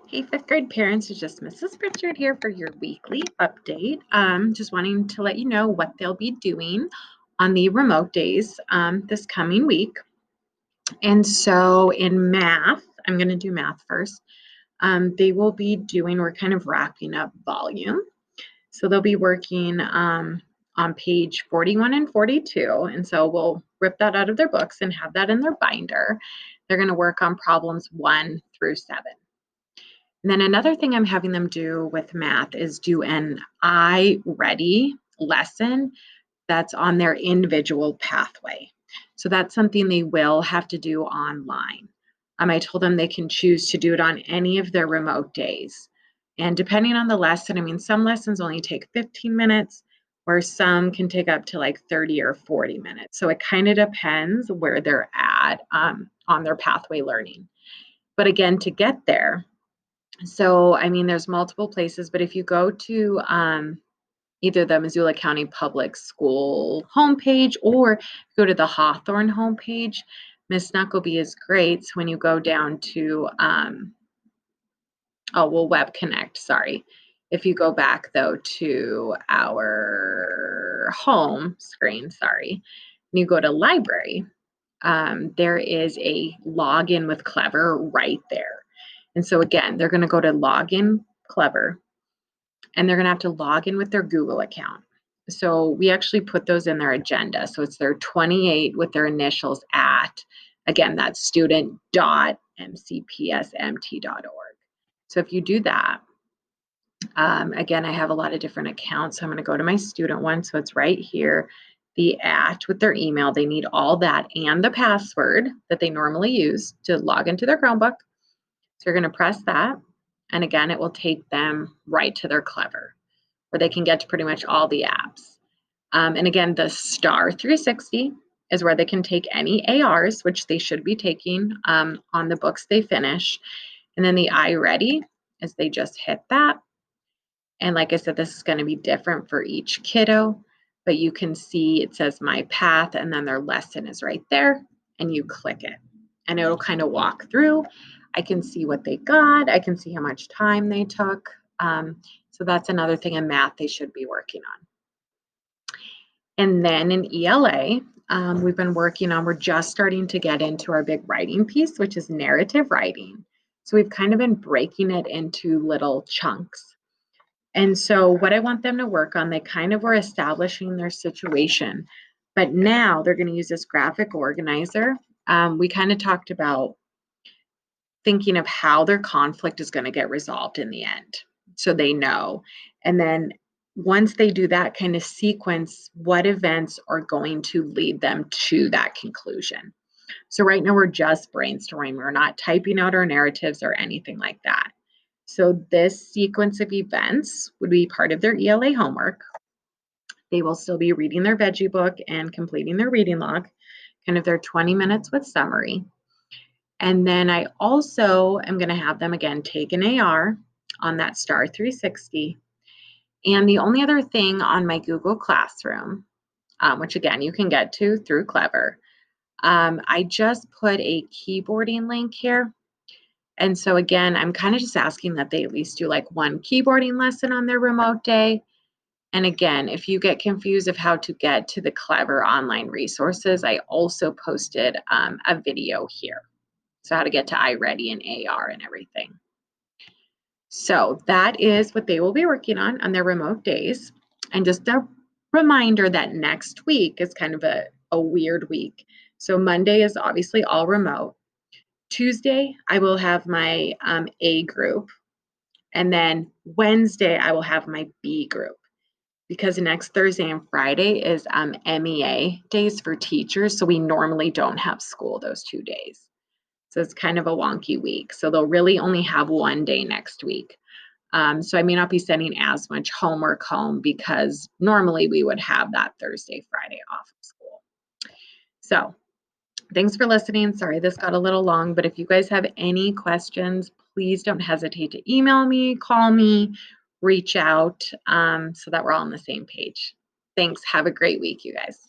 Hey, fifth grade parents, it's just Mrs. Pritchard here for your weekly update. Just wanting to let you know what they'll be doing on the remote days this coming week. And so in math, I'm going to do math first. They will be doing, we're kind of wrapping up volume. So they'll be working on page 41 and 42. And so we'll rip that out of their books and have that in their binder. They're going to work on problems 1 through 7. And then another thing I'm having them do with math is do an I ready lesson that's on their individual pathway. So that's something they will have to do online. I told them they can choose to do it on any of their remote days. And depending on the lesson, some lessons only take 15 minutes, or some can take up to like 30 or 40 minutes. So it kind of depends where they're at on their pathway learning. But again, to get there, so, there's multiple places, but if you go to either the Missoula County Public School homepage or go to the Hawthorne homepage, Miss Knuckleby is great. So when you go down to, Web Connect, sorry. If you go back though to our home screen, sorry, and you go to library, there is a login with Clever right there. And so again, they're going to go to login Clever, and they're going to have to log in with their Google account. So we actually put those in their agenda. So it's their 28 with their initials at, again, that's student.mcpsmt.org. So if you do that, again, I have a lot of different accounts. So I'm going to go to my student one. So it's right here, the at with their email. They need all that and the password that they normally use to log into their Chromebook. So you're going to press that. And again, it will take them right to their Clever, where they can get to pretty much all the apps. And again, the star 360 is where they can take any ARs, which they should be taking on the books they finish. And then the iReady is they just hit that. And like I said, this is going to be different for each kiddo, but you can see it says my path, and then their lesson is right there, and you click it. And it'll kind of walk through. I can see what they got. I can see how much time they took. So that's another thing in math they should be working on. And then in ELA, we've been working on, we're just starting to get into our big writing piece, which is narrative writing. So we've kind of been breaking it into little chunks. And so what I want them to work on, they kind of were establishing their situation, but now they're going to use this graphic organizer. We kind of talked about thinking of how their conflict is going to get resolved in the end, so they know. And then once they do that, kind of sequence what events are going to lead them to that conclusion. So right now we're just brainstorming. We're not typing out our narratives or anything like that. So this sequence of events would be part of their ELA homework. They will still be reading their veggie book and completing their reading log, kind of their 20 minutes with summary. And then I also am going to have them again take an AR on that star 360. And the only other thing on my Google Classroom, which again you can get to through Clever, I just put a keyboarding link here. And so again, I'm kind of just asking that they at least do like one keyboarding lesson on their remote day. And again, if you get confused of how to get to the Clever online resources, I also posted a video here. So how to get to iReady and AR and everything. So that is what they will be working on their remote days. And just a reminder that next week is kind of a weird week. So Monday is obviously all remote. Tuesday, I will have my A group. And then Wednesday, I will have my B group. Because next Thursday and Friday is MEA days for teachers. So we normally don't have school those 2 days. So it's kind of a wonky week. So they'll really only have one day next week. So I may not be sending as much homework home because normally we would have that Thursday, Friday off of school. So thanks for listening. Sorry this got a little long, but if you guys have any questions, please don't hesitate to email me, call me, reach out so that we're all on the same page. Thanks. Have a great week, you guys.